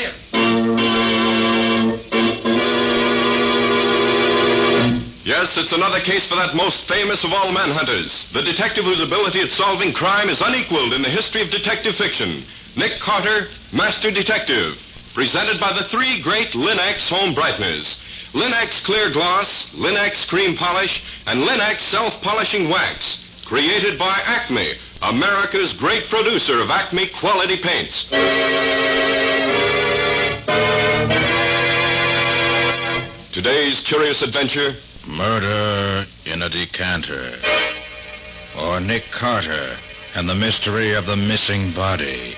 him. Yes, it's another case for that most famous of all manhunters, the detective whose ability at solving crime is unequaled in the history of detective fiction. Nick Carter, Master Detective, presented by the three great Linex home brighteners. Linex Clear Gloss, Linex Cream Polish, and Linex Self-Polishing Wax. Created by Acme, America's great producer of Acme quality paints. Today's curious adventure: Murder in a Decantur. Or Nick Carter and the mystery of the missing body.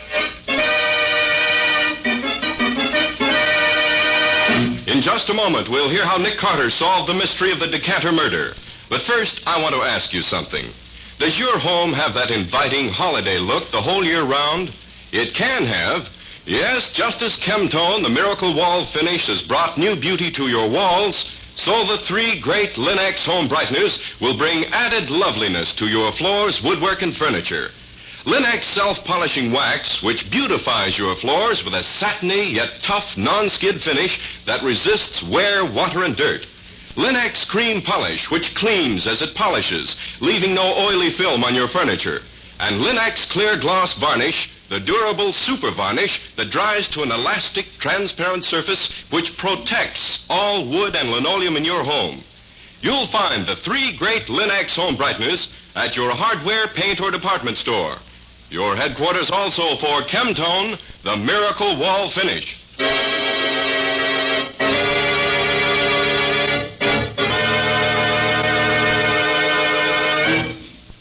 In just a moment, we'll hear how Nick Carter solved the mystery of the Decantur murder. But first, I want to ask you something. Does your home have that inviting holiday look the whole year round? It can have. Yes, just as Chemtone, the miracle wall finish, has brought new beauty to your walls, so the three great Linex home brighteners will bring added loveliness to your floors, woodwork, and furniture. Linex Self-Polishing Wax, which beautifies your floors with a satiny yet tough non-skid finish that resists wear, water, and dirt. Linex Cream Polish, which cleans as it polishes, leaving no oily film on your furniture. And Linex Clear Gloss Varnish, the durable super varnish that dries to an elastic, transparent surface which protects all wood and linoleum in your home. You'll find the three great Linex home brighteners at your hardware, paint, or department store. Your headquarters also for Chemtone, the miracle wall finish.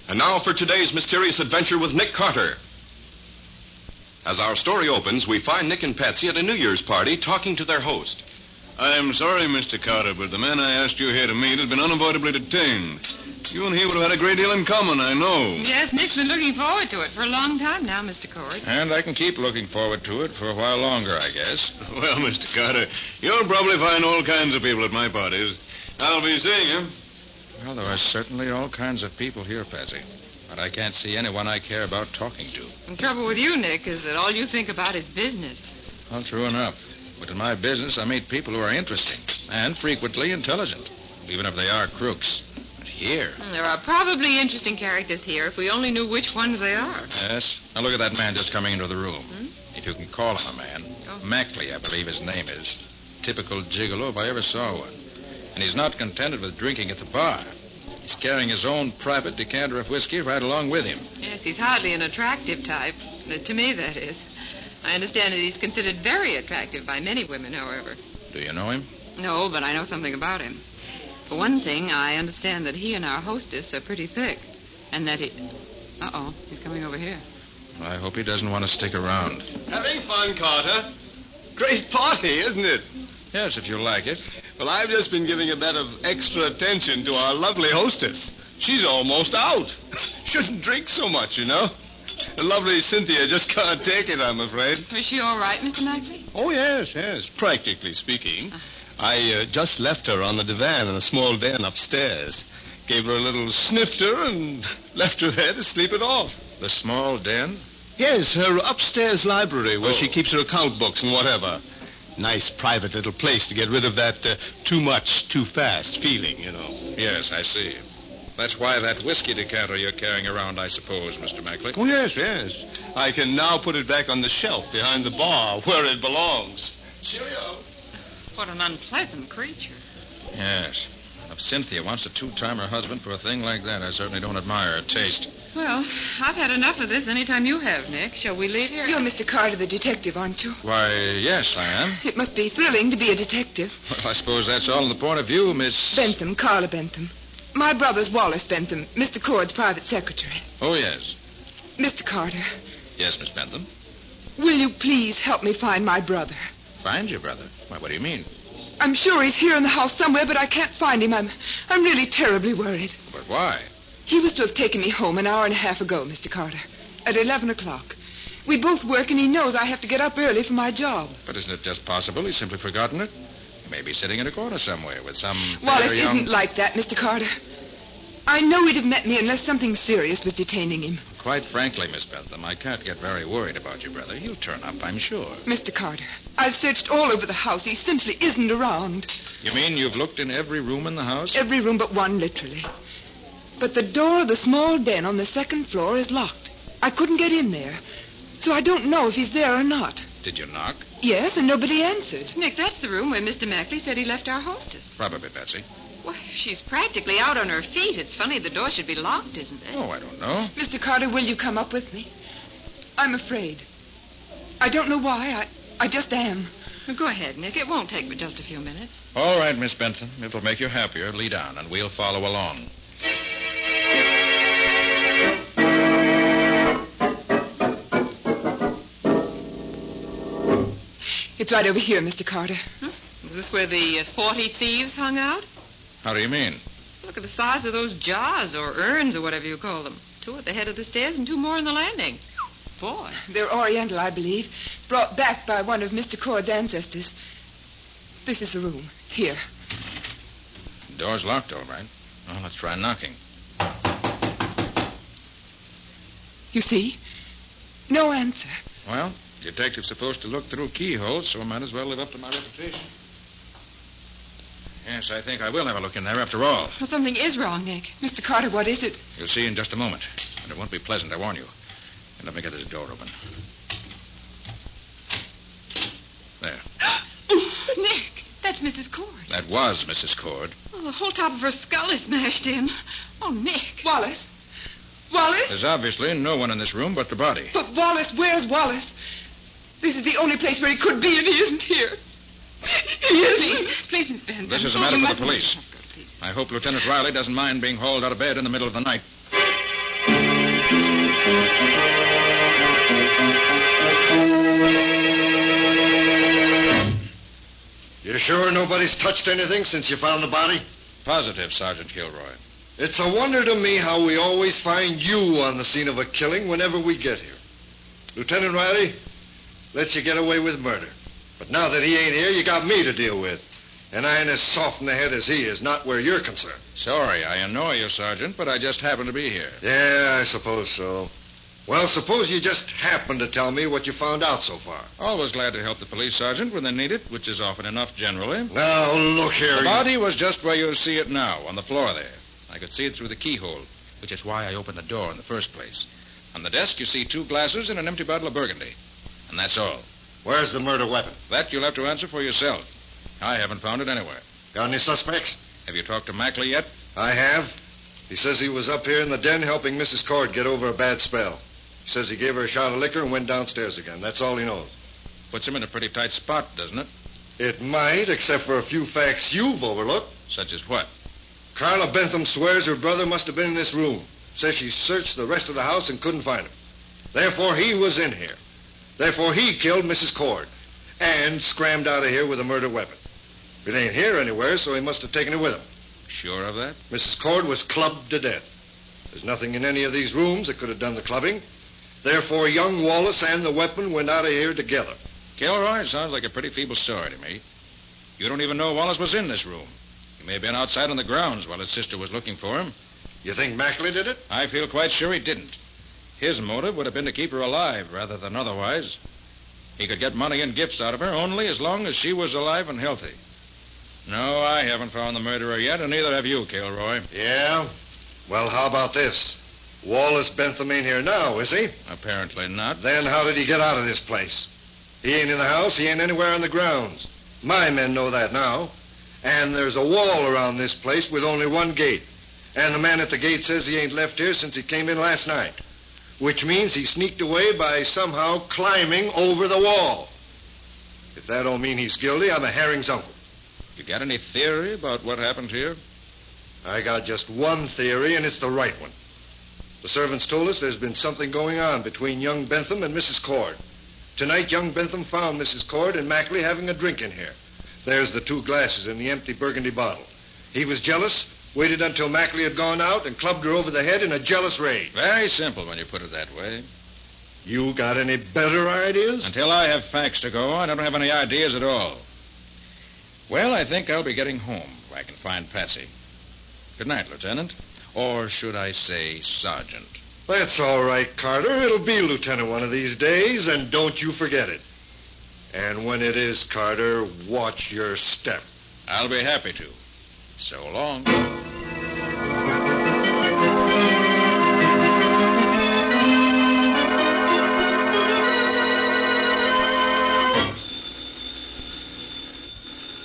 And now for today's mysterious adventure with Nick Carter. As our story opens, we find Nick and Patsy at a New Year's party talking to their host. I'm sorry, Mr. Carter, but the man I asked you here to meet has been unavoidably detained. You and he would have had a great deal in common, I know. Yes, Nick's been looking forward to it for a long time now, Mr. Cord. And I can keep looking forward to it for a while longer, I guess. Well, Mr. Carter, you'll probably find all kinds of people at my parties. I'll be seeing you. Well, there are certainly all kinds of people here, Patsy. But I can't see anyone I care about talking to. The trouble with you, Nick, is that all you think about is business. Well, true enough. But in my business, I meet people who are interesting and frequently intelligent, even if they are crooks. But here... There are probably interesting characters here if we only knew which ones they are. Yes. Now look at that man just coming into the room. If you can call him a man. Oh. Mackley, I believe his name is. Typical gigolo if I ever saw one. And he's not contented with drinking at the bar. He's carrying his own private decanter of whiskey right along with him. Yes, he's hardly an attractive type. To me, that is. I understand that he's considered very attractive by many women, however. Do you know him? No, but I know something about him. For one thing, I understand that he and our hostess are pretty thick. And that he... Uh-oh, he's coming over here. I hope he doesn't want to stick around. Having fun, Carter. Great party, isn't it? Yes, if you like it. Well, I've just been giving a bit of extra attention to our lovely hostess. She's almost out. Shouldn't drink so much, you know. The lovely Cynthia just can't take it, I'm afraid. Is she all right, Mr. Mackley? Oh, yes. Practically speaking. I just left her on the divan in a small den upstairs. Gave her a little snifter and left her there to sleep it off. The small den? Yes, her upstairs library where she keeps her account books and whatever. Nice private little place to get rid of that too much, too fast feeling, you know. Yes, I see. That's why that whiskey decanter you're carrying around, I suppose, Mr. Mackley. Oh, yes. I can now put it back on the shelf behind the bar where it belongs. Cheerio. What an unpleasant creature. Yes. If Cynthia wants to two-time her husband for a thing like that, I certainly don't admire her taste. Well, I've had enough of this anytime you have, Nick. Shall we leave here? You're Mr. Carter, the detective, aren't you? Why, yes, I am. It must be thrilling to be a detective. Well, I suppose that's all in the point of view, Miss... Bentham, Carla Bentham. My brother's Wallace Bentham, Mr. Cord's private secretary. Oh, yes. Mr. Carter. Yes, Miss Bentham. Will you please help me find my brother? Find your brother? Why, what do you mean? I'm sure he's here in the house somewhere, but I can't find him. I'm really terribly worried. But why? He was to have taken me home an hour and a half ago, Mr. Carter, at 11 o'clock. We both work, and he knows I have to get up early for my job. But isn't it just possible he's simply forgotten it? He may be sitting in a corner somewhere with some... Wallace young... isn't like that, Mr. Carter. I know he'd have met me unless something serious was detaining him. Of Quite frankly, Miss Bentham, I can't get very worried about your brother. He'll turn up, I'm sure. Mr. Carter, I've searched all over the house. He simply isn't around. You mean you've looked in every room in the house? Every room but one, literally. But the door of the small den on the second floor is locked. I couldn't get in there. So I don't know if he's there or not. Did you knock? Yes, and nobody answered. Nick, that's the room where Mr. Mackley said he left our hostess. Probably, Patsy. Well, she's practically out on her feet. It's funny the door should be locked, isn't it? Oh, I don't know. Mr. Carter, will you come up with me? I'm afraid. I don't know why. I just am. Well, go ahead, Nick. It won't take but just a few minutes. All right, Miss Bentham. It'll make you happier. Lead on, and we'll follow along. It's right over here, Mr. Carter. Is this where the 40 thieves hung out? How do you mean? Look at the size of those jars or urns or whatever you call them. 2 at the head of the stairs and 2 more on the landing. Boy. They're Oriental, I believe. Brought back by one of Mr. Cord's ancestors. This is the room. Here. The door's locked, all right. Well, let's try knocking. You see? No answer. Well, the detective's supposed to look through keyholes, so I might as well live up to my reputation. Yes, I think I will have a look in there after all. Well, something is wrong, Nick. Mr. Carter, what is it? You'll see in just a moment. And it won't be pleasant, I warn you. And let me get this door open. There. Nick, that's Mrs. Cord. That was Mrs. Cord. Oh, the whole top of her skull is smashed in. Oh, Nick. Wallace? Wallace? There's obviously no one in this room but the body. But Wallace, where's Wallace? This is the only place where he could be, and he isn't here. He isn't. Please, Miss Bentham. This is a matter for the police. I hope Lieutenant Riley doesn't mind being hauled out of bed in the middle of the night. You sure nobody's touched anything since you found the body? Positive, Sergeant Kilroy. It's a wonder to me how we always find you on the scene of a killing whenever we get here. Lieutenant Riley lets you get away with murder. But now that he ain't here, you got me to deal with. And I ain't as soft in the head as he is, not where you're concerned. Sorry I annoy you, Sergeant, but I just happen to be here. Yeah, I suppose so. Well, suppose you just happen to tell me what you found out so far. Always glad to help the police, Sergeant, when they need it, which is often enough generally. Now, look here. The body was just where you see it now, on the floor there. I could see it through the keyhole, which is why I opened the door in the first place. On the desk, you see 2 glasses and an empty bottle of Burgundy. And that's all. Where's the murder weapon? That you'll have to answer for yourself. I haven't found it anywhere. Got any suspects? Have you talked to Mackley yet? I have. He says he was up here in the den helping Mrs. Cord get over a bad spell. He says he gave her a shot of liquor and went downstairs again. That's all he knows. Puts him in a pretty tight spot, doesn't it? It might, except for a few facts you've overlooked. Such as what? Carla Bentham swears her brother must have been in this room. Says she searched the rest of the house and couldn't find him. Therefore, he was in here. Therefore, he killed Mrs. Cord and scrammed out of here with a murder weapon. It ain't here anywhere, so he must have taken it with him. Sure of that? Mrs. Cord was clubbed to death. There's nothing in any of these rooms that could have done the clubbing. Therefore, young Wallace and the weapon went out of here together. Kilroy, sounds like a pretty feeble story to me. You don't even know Wallace was in this room. He may have been outside on the grounds while his sister was looking for him. You think Mackley did it? I feel quite sure he didn't. His motive would have been to keep her alive rather than otherwise. He could get money and gifts out of her only as long as she was alive and healthy. No, I haven't found the murderer yet, and neither have you, Kilroy. Yeah? Well, how about this? Wallace Bentham ain't here now, is he? Apparently not. Then how did he get out of this place? He ain't in the house. He ain't anywhere on the grounds. My men know that now. And there's a wall around this place with only one gate. And the man at the gate says he ain't left here since he came in last night. Which means he sneaked away by somehow climbing over the wall. If that don't mean he's guilty, I'm a herring's uncle. You got any theory about what happened here? I got just one theory, and it's the right one. The servants told us there's been something going on between young Bentham and Mrs. Cord. Tonight, young Bentham found Mrs. Cord and Mackley having a drink in here. There's the 2 glasses and the empty Burgundy bottle. He was jealous, waited until Mackley had gone out, and clubbed her over the head in a jealous rage. Very simple when you put it that way. You got any better ideas? Until I have facts to go on, I don't have any ideas at all. Well, I think I'll be getting home where I can find Patsy. Good night, Lieutenant. Or should I say, Sergeant? That's all right, Carter. It'll be Lieutenant one of these days, and don't you forget it. And when it is, Carter, watch your step. I'll be happy to. So long.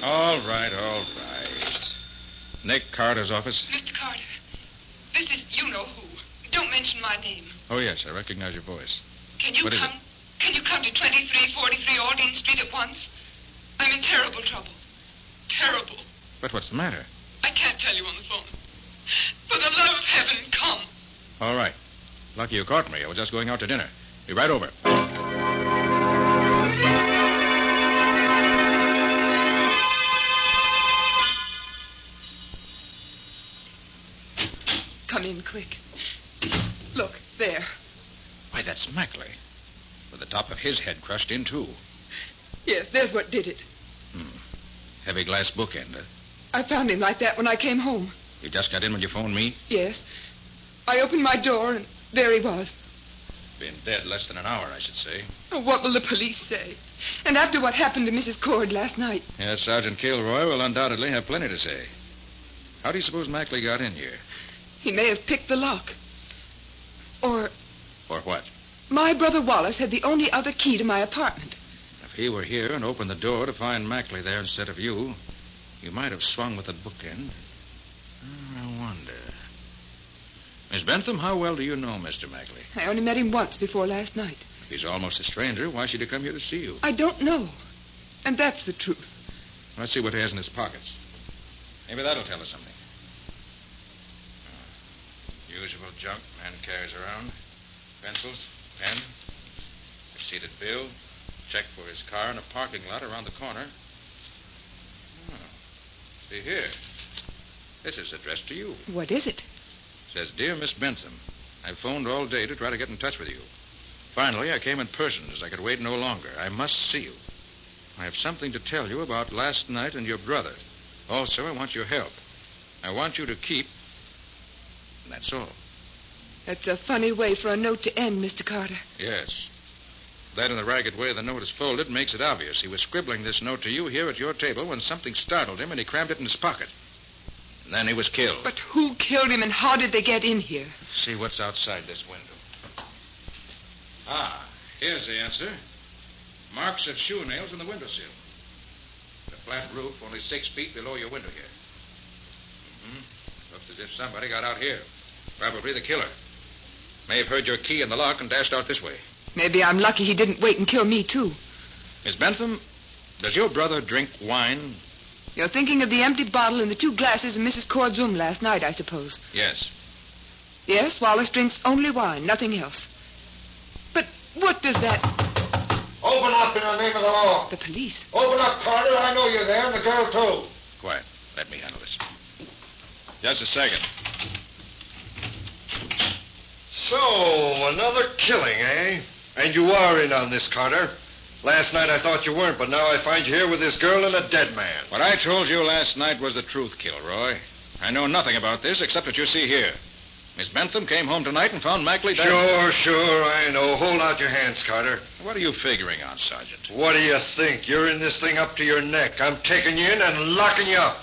All right. Nick Carter's office? Mr. Carter, this is you-know-who. Don't mention my name. Oh, yes, I recognize your voice. Can you What is come? Can you come to 2343 Aldine Street at once? I'm in terrible trouble. Terrible. But what's the matter? I can't tell you on the phone. For the love of heaven, come. All right. Lucky you caught me. I was just going out to dinner. Be right over. Come in quick. Look, there. Why, that's Mackley. With the top of his head crushed in, too. Yes, there's what did it. Heavy glass bookend. I found him like that when I came home. You just got in when you phoned me? Yes. I opened my door, and there he was. Been dead less than an hour, I should say. Oh, what will the police say? And after what happened to Mrs. Cord last night. Yes, Sergeant Kilroy will undoubtedly have plenty to say. How do you suppose Mackley got in here? He may have picked the lock. Or Or what? my brother Wallace had the only other key to my apartment. If he were here and opened the door to find Mackley there instead of you, you might have swung with the bookend. I wonder. Miss Bentham, how well do you know Mr. Mackley? I only met him once before last night. If he's almost a stranger, why should he come here to see you? I don't know. And that's the truth. Let's see what he has in his pockets. Maybe that'll tell us something. Usual junk man carries around. Pencils, pen, receipted bill, check for his car in a parking lot around the corner. Oh, see here. This is addressed to you. What is it? Says, Dear Miss Bentham, I've phoned all day to try to get in touch with you. Finally, I came in person as I could wait no longer. I must see you. I have something to tell you about last night and your brother. Also, I want your help. I want you to keep... And that's all. That's a funny way for a note to end, Mr. Carter. Yes. That and the ragged way the note is folded makes it obvious. He was scribbling this note to you here at your table when something startled him and he crammed it in his pocket. And then he was killed. But who killed him and how did they get in here? See what's outside this window. Ah, here's the answer. Marks of shoe nails in the windowsill. The flat roof only 6 feet below your window here. Looks as if somebody got out here. Probably the killer. May have heard your key in the lock and dashed out this way. Maybe I'm lucky he didn't wait and kill me, too. Miss Bentham, does your brother drink wine? You're thinking of the empty bottle and the 2 glasses in Mrs. Cord's room last night, I suppose. Yes. Yes, Wallace drinks only wine, nothing else. But what does that... Open up in the name of the law. The police. Open up, Carter. I know you're there, and the girl, too. Quiet. Let me handle this. Just a second. So, another killing, eh? And you are in on this, Carter. Last night I thought you weren't, but now I find you here with this girl and a dead man. What I told you last night was the truth, Kilroy. I know nothing about this except what you see here. Miss Bentham came home tonight and found Mackley dead. Sure, I know. Hold out your hands, Carter. What are you figuring on, Sergeant? What do you think? You're in this thing up to your neck. I'm taking you in and locking you up.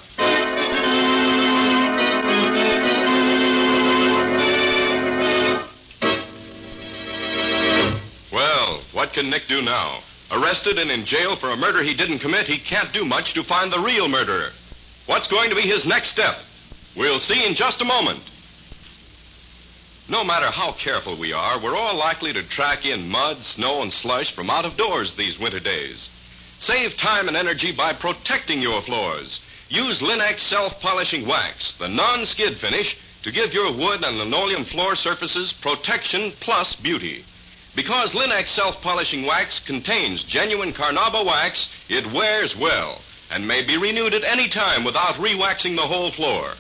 Well, what can Nick do now? Arrested and in jail for a murder he didn't commit, he can't do much to find the real murderer. What's going to be his next step? We'll see in just a moment. No matter how careful we are, we're all likely to track in mud, snow, and slush from out of doors these winter days. Save time and energy by protecting your floors. Use Linex self-polishing wax, the non-skid finish, to give your wood and linoleum floor surfaces protection plus beauty. Because Linex self-polishing wax contains genuine Carnauba wax, it wears well and may be renewed at any time without re-waxing the whole floor.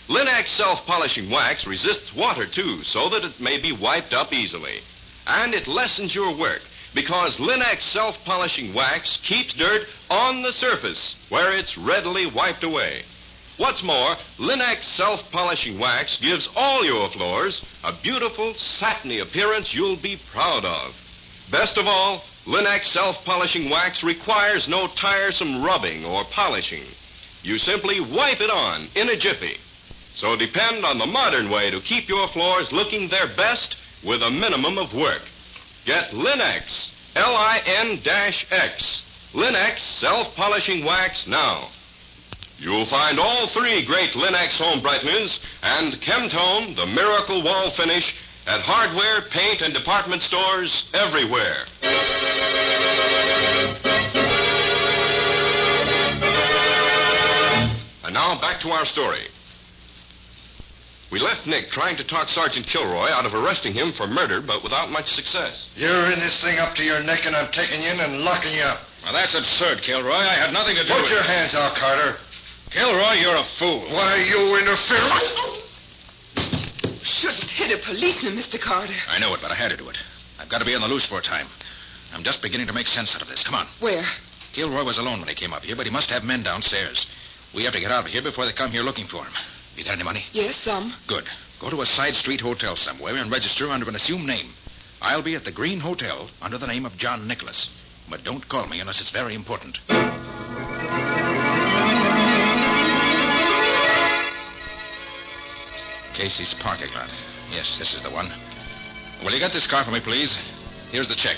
Linex self-polishing wax resists water, too, so that it may be wiped up easily. And it lessens your work because Linex self-polishing wax keeps dirt on the surface where it's readily wiped away. What's more, Linex self-polishing wax gives all your floors a beautiful, satiny appearance you'll be proud of. Best of all, Linex self-polishing wax requires no tiresome rubbing or polishing. You simply wipe it on in a jiffy. So depend on the modern way to keep your floors looking their best with a minimum of work. Get Linex, L-I-N-X, Linex self-polishing wax now. You'll find all three great Linex home brighteners and Chemtone, the miracle wall finish, at hardware, paint, and department stores everywhere. And now back to our story. We left Nick trying to talk Sergeant Kilroy out of arresting him for murder, but without much success. You're in this thing up to your neck, and I'm taking you in and locking you up. Well, that's absurd, Kilroy. I had nothing to do with it. Put your hands out, Carter. Kilroy, you're a fool. Why, you interfere. Shouldn't hit a policeman, Mr. Carter. I know it, but I had to do it. I've got to be on the loose for a time. I'm just beginning to make sense out of this. Come on. Where? Kilroy was alone when he came up here, but he must have men downstairs. We have to get out of here before they come here looking for him. You got any money? Yes, some. Good. Go to a side street hotel somewhere and register under an assumed name. I'll be at the Green Hotel under the name of John Nicholas. But don't call me unless it's very important. Casey's parking lot. Yes, this is the one. Will you get this car for me, please? Here's the check.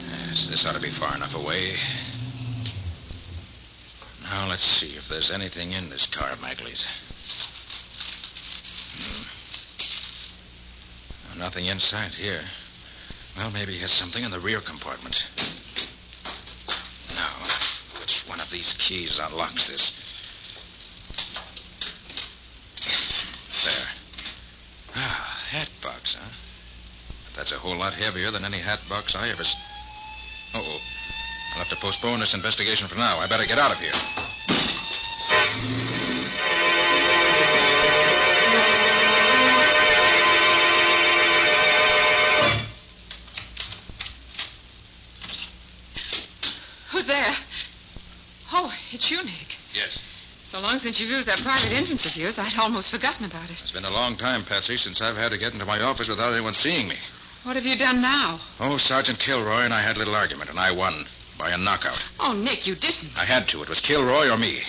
Yes, this ought to be far enough away. Now, let's see if there's anything in this car of Magley's. Nothing inside here. Well, maybe he has something in the rear compartment. Now, which one of these keys unlocks this? There. Ah, hat box, huh? But that's a whole lot heavier than any hat box I ever... Uh-oh. I'll have to postpone this investigation for now. I better get out of here. Who's there? Oh, it's you, Nick. Yes. So long since you've used that private entrance of yours, I'd almost forgotten about it. It's been a long time, Patsy, since I've had to get into my office without anyone seeing me. What have you done now? Oh, Sergeant Kilroy and I had a little argument, and I won by a knockout. Oh, Nick, you didn't. I had to. It was Kilroy or me.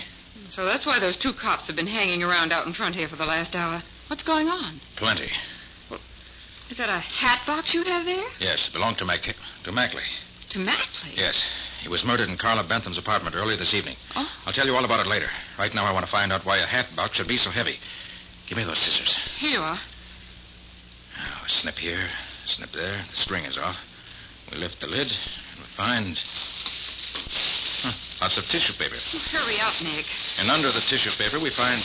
So that's why those two cops have been hanging around out in front here for the last hour. What's going on? Plenty. Is that a hat box you have there? Yes, it belonged to Mackley. To Mackley? Yes. He was murdered in Carla Bentham's apartment earlier this evening. Oh. I'll tell you all about it later. Right now I want to find out why a hat box should be so heavy. Give me those scissors. Here you are. Now, snip here, snip there. The string is off. We lift the lid, and we find... lots of tissue paper. Hurry up, Nick. And under the tissue paper we find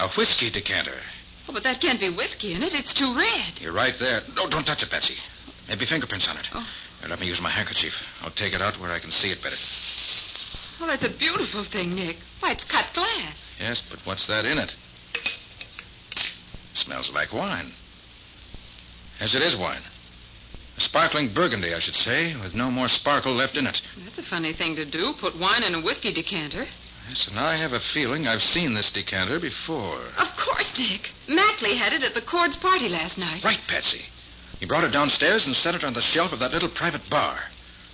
a whiskey decanter. Oh, but that can't be whiskey in it. It's too red. You're right there. No, don't touch it, Patsy. Maybe fingerprints on it. Oh. Here, let me use my handkerchief. I'll take it out where I can see it better. Oh, that's a beautiful thing, Nick. Why, it's cut glass. Yes, but what's that in it? Smells like wine. Yes, it is wine. A sparkling burgundy, I should say, with no more sparkle left in it. That's a funny thing to do, put wine in a whiskey decanter. Yes, and I have a feeling I've seen this decanter before. Of course, Nick. Mackley had it at the Cord's party last night. Right, Patsy. He brought it downstairs and set it on the shelf of that little private bar.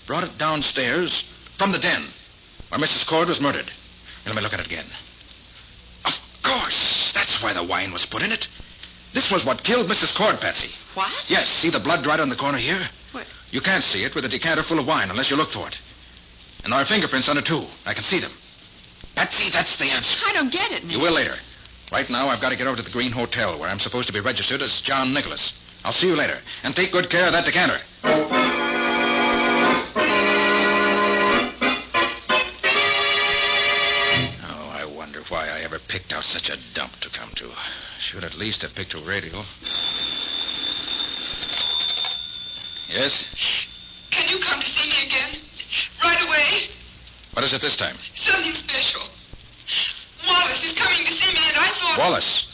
Brought it downstairs from the den where Mrs. Cord was murdered. Let me look at it again. Of course. That's why the wine was put in it. This was what killed Mrs. Cord, Patsy. What? Yes, see the blood right on the corner here? What? You can't see it with a decanter full of wine unless you look for it. And there are fingerprints on it, too. I can see them. Patsy, that's the answer. I don't get it, Nick. You will later. Right now, I've got to get over to the Green Hotel, where I'm supposed to be registered as John Nicholas. I'll see you later. And take good care of that decanter. Oh, I wonder why I ever picked out such a dump to come to. Should at least have picked a radio. Yes? Can you come to see me again? Right away? What is it this time? Something special. Wallace is coming to see me, and I thought... Wallace.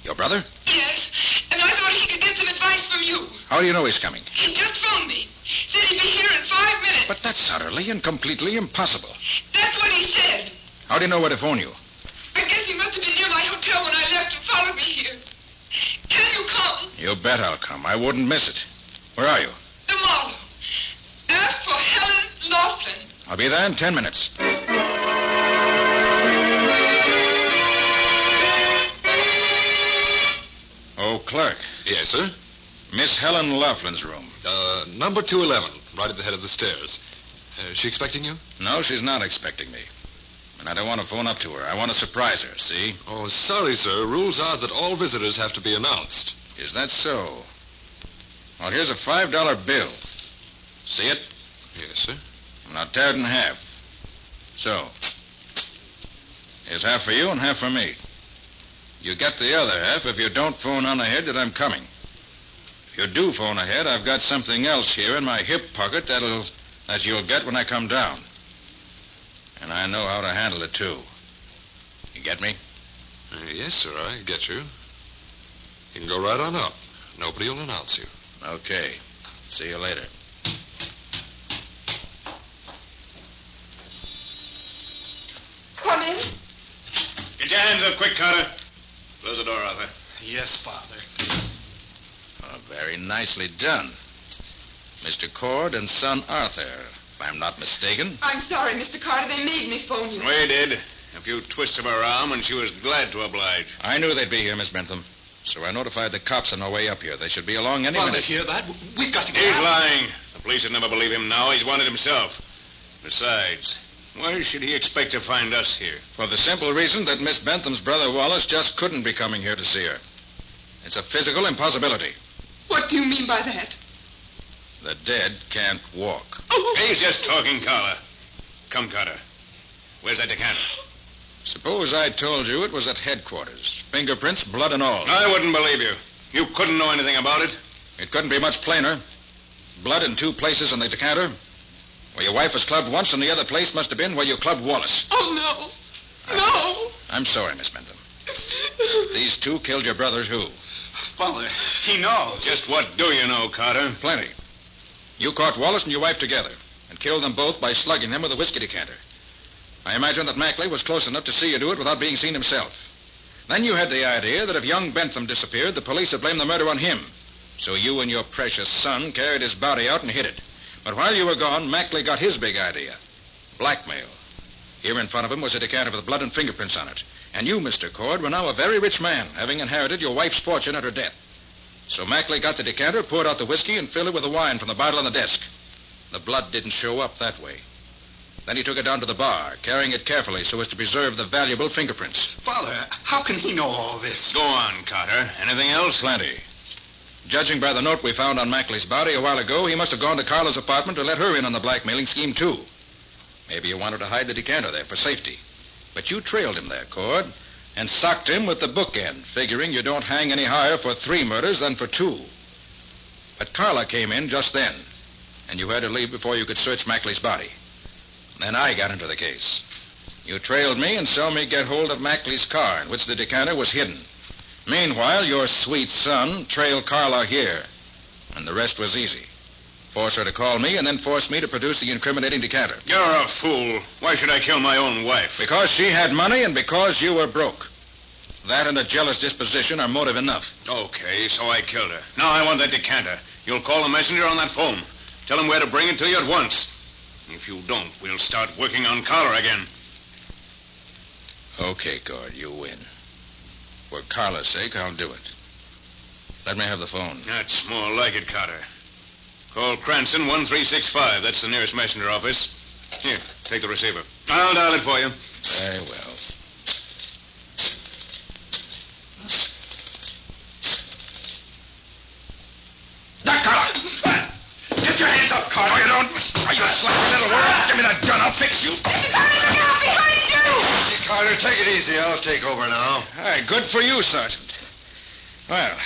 Your brother? Yes, and I thought he could get some advice for from you. How do you know he's coming? He just phoned me. Said he'd be here in 5 minutes. But that's utterly and completely impossible. That's what he said. How do you know where to phone you? I guess he must have been near my hotel when I left and followed me here. Can you come? You bet I'll come. I wouldn't miss it. Where are you? The mall. Ask for Helen Laughlin. I'll be there in 10 minutes. Oh, Clark. Yes, sir? Miss Helen Laughlin's room. Number 211, right at the head of the stairs. Is she expecting you? No, she's not expecting me. And I don't want to phone up to her. I want to surprise her, see? Oh, sorry, sir. Rules are that all visitors have to be announced. Is that so? Well, here's a $5 bill. See it? Yes, sir. Now tear it in half. So. Here's half for you and half for me. You get the other half if you don't phone on ahead that I'm coming. If you do phone ahead, I've got something else here in my hip pocket that you'll get when I come down. And I know how to handle it, too. You get me? Yes, sir, I get you. You can go right on up. Nobody will announce you. Okay. See you later. Come in. Get your hands up quick, Carter. Close the door, Arthur. Yes, Father. Oh, very nicely done. Mr. Cord and son Arthur, if I'm not mistaken. I'm sorry, Mr. Carter. They made me phone you. We did. A few twists of her arm, and she was glad to oblige. I knew they'd be here, Miss Bentham. So I notified the cops on their way up here. They should be along any Father, minute. hear that? We've got to get He's out. lying. The police would never believe him now. He's wanted himself. Besides, why should he expect to find us here? For the simple reason that Miss Bentham's brother Wallace just couldn't be coming here to see her. It's a physical impossibility. What do you mean by that? The dead can't walk. He's just talking, Carla. Come, Carter. Where's that decanter? Suppose I told you it was at headquarters. Fingerprints, blood and all. I wouldn't believe you. You couldn't know anything about it. It couldn't be much plainer. Blood in two places in the decanter. Where your wife was clubbed once, and the other place must have been where you clubbed Wallace. Oh, no. No. I'm sorry, Miss Bentham. These two killed your brothers who? Father, he knows. Just what do you know, Carter? Plenty. You caught Wallace and your wife together and killed them both by slugging them with a whiskey decanter. I imagine that Mackley was close enough to see you do it without being seen himself. Then you had the idea that if young Bentham disappeared, the police would blame the murder on him. So you and your precious son carried his body out and hid it. But while you were gone, Mackley got his big idea. Blackmail. Here in front of him was a decanter with blood and fingerprints on it. And you, Mr. Cord, were now a very rich man, having inherited your wife's fortune at her death. So Mackley got the decanter, poured out the whiskey, and filled it with the wine from the bottle on the desk. The blood didn't show up that way. Then he took it down to the bar, carrying it carefully so as to preserve the valuable fingerprints. Father, how can he know all this? Go on, Carter. Anything else? Plenty. Judging by the note we found on Mackley's body a while ago, he must have gone to Carla's apartment to let her in on the blackmailing scheme, too. Maybe you wanted to hide the decanter there for safety. But you trailed him there, Cord, and socked him with the bookend, figuring you don't hang any higher for 3 murders than for 2. But Carla came in just then, and you had to leave before you could search Mackley's body. Then I got into the case. You trailed me and saw me get hold of Mackley's car in which the decanter was hidden. Meanwhile, your sweet son trailed Carla here, and the rest was easy. Force her to call me and then force me to produce the incriminating decanter. You're a fool. Why should I kill my own wife? Because she had money and because you were broke. That and a jealous disposition are motive enough. Okay, so I killed her. Now I want that decanter. You'll call the messenger on that phone. Tell him where to bring it to you at once. If you don't, we'll start working on Carla again. Okay, Cord, you win. For Carla's sake, I'll do it. Let me have the phone. That's more like it, Carter. Call Cranston 1365. That's the nearest messenger office. Here, take the receiver. I'll dial it for you. Very well. Now, Carla! Get your hands up, Carla. No, you don't. Are you slapping little world? Give me that gun. I'll fix you. Mr. Carter, look out behind you! Hey, Carter, take it easy. I'll take over now. Hey, good for you, Sergeant. Well,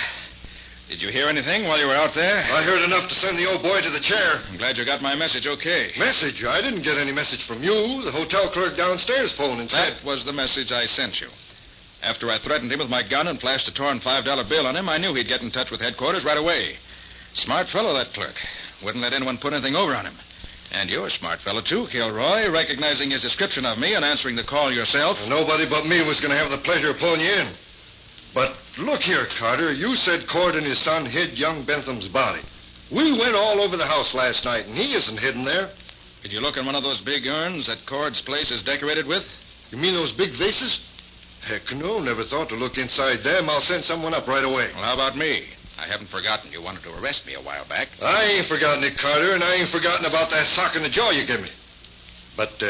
did you hear anything while you were out there? I heard enough to send the old boy to the chair. I'm glad you got my message okay. Message? I didn't get any message from you. The hotel clerk downstairs phoned and said... That was the message I sent you. After I threatened him with my gun and flashed a torn $5 bill on him, I knew he'd get in touch with headquarters right away. Smart fellow, that clerk. Wouldn't let anyone put anything over on him. And you're a smart fellow, too, Kilroy, recognizing his description of me and answering the call yourself. Well, nobody but me was going to have the pleasure of pulling you in. But look here, Carter. You said Cord and his son hid young Bentham's body. We went all over the house last night, and he isn't hidden there. Did you look in one of those big urns that Cord's place is decorated with? You mean those big vases? Heck no, never thought to look inside them. I'll send someone up right away. Well, how about me? I haven't forgotten you wanted to arrest me a while back. I ain't forgotten it, Carter, and I ain't forgotten about that sock in the jaw you gave me. But,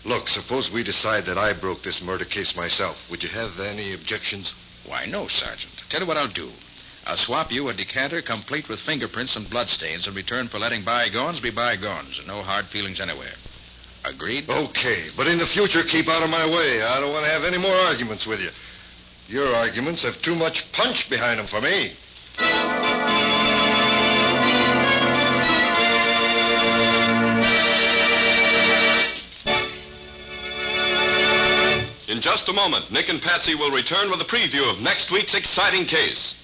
look, suppose we decide that I broke this murder case myself. Would you have any objections? Why, no, Sergeant. Tell you what I'll do. I'll swap you a decanter complete with fingerprints and bloodstains in return for letting bygones be bygones and no hard feelings anywhere. Agreed? Okay, but in the future, keep out of my way. I don't want to have any more arguments with you. Your arguments have too much punch behind them for me. In just a moment, Nick and Patsy will return with a preview of next week's exciting case.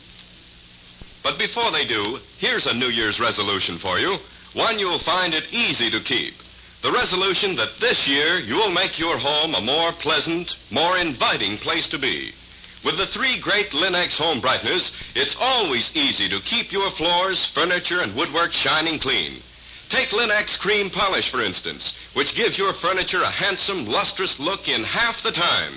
But before they do, here's a New Year's resolution for you, one you'll find it easy to keep. The resolution that this year you'll make your home a more pleasant, more inviting place to be. With the 3 great Linux home brighteners, it's always easy to keep your floors, furniture, and woodwork shining clean. Take Linux Cream Polish, for instance, which gives your furniture a handsome, lustrous look in half the time.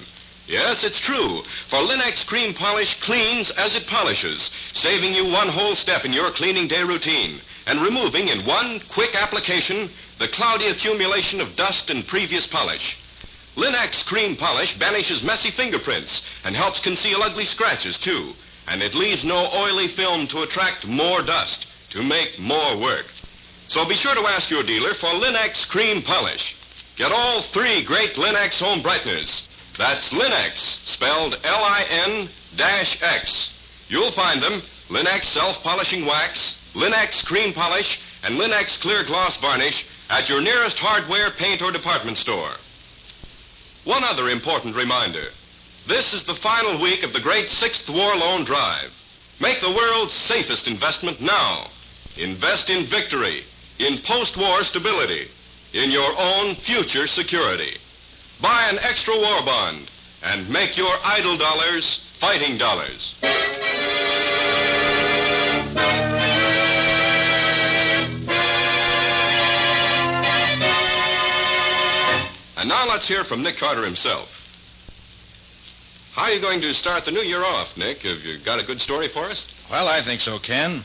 Yes, it's true, for Linux Cream Polish cleans as it polishes, saving you one whole step in your cleaning day routine, and removing in one quick application the cloudy accumulation of dust and previous polish. Linux Cream Polish banishes messy fingerprints and helps conceal ugly scratches, too. And it leaves no oily film to attract more dust, to make more work. So be sure to ask your dealer for Linux Cream Polish. Get all 3 great Linux home brighteners. That's Linux, spelled L-I-N-X. You'll find them, Linux Self-Polishing Wax, Linux Cream Polish, and Linux Clear Gloss Varnish at your nearest hardware, paint, or department store. One other important reminder. This is the final week of the great 6th War Loan Drive. Make the world's safest investment now. Invest in victory, in post-war stability, in your own future security. Buy an extra war bond and make your idle dollars fighting dollars. And now let's hear from Nick Carter himself. How are you going to start the new year off, Nick? Have you got a good story for us? Well, I think so, Ken.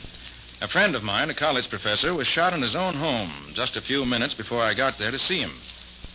A friend of mine, a college professor, was shot in his own home just a few minutes before I got there to see him.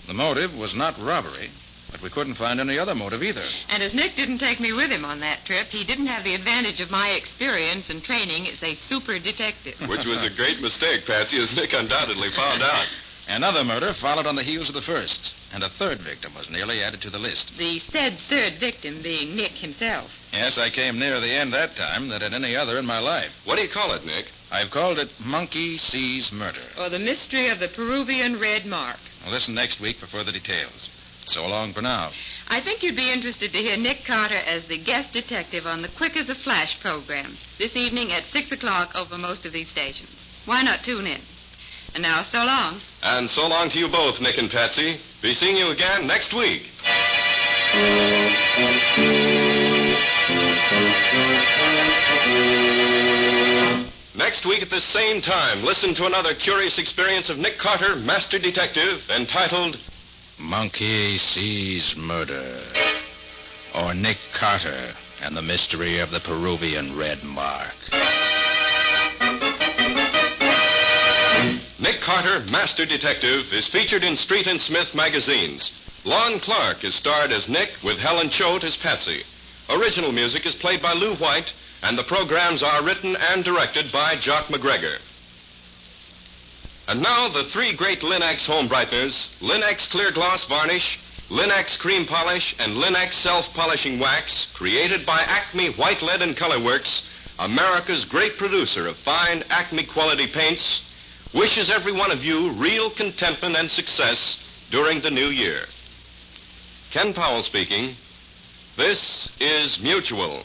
The motive was not robbery, but we couldn't find any other motive either. And as Nick didn't take me with him on that trip, he didn't have the advantage of my experience and training as a super detective. Which was a great mistake, Patsy, as Nick undoubtedly found out. Another murder followed on the heels of the first, and a third victim was nearly added to the list. The said third victim being Nick himself. Yes, I came nearer the end that time than at any other in my life. What do you call it, Nick? I've called it Monkey Sees Murder. Or the mystery of the Peruvian red mark. Well, listen next week for further details. So long for now. I think you'd be interested to hear Nick Carter as the guest detective on the Quick as a Flash program this evening at 6 o'clock over most of these stations. Why not tune in? And now, so long. And so long to you both, Nick and Patsy. Be seeing you again next week. Next week at this same time, listen to another curious experience of Nick Carter, Master Detective, entitled Monkey Sees Murder. Or Nick Carter and the Mystery of the Peruvian Red Mark. Nick Carter, Master Detective, is featured in Street and Smith magazines. Lon Clark is starred as Nick with Helen Choate as Patsy. Original music is played by Lou White, and the programs are written and directed by Jock McGregor. And now the 3 great Linux home brighteners, Linux Clear Gloss Varnish, Linux Cream Polish, and Linux Self-Polishing Wax, created by Acme White Lead and Color Works, America's great producer of fine Acme quality paints, wishes every one of you real contentment and success during the new year. Ken Powell speaking. This is Mutual.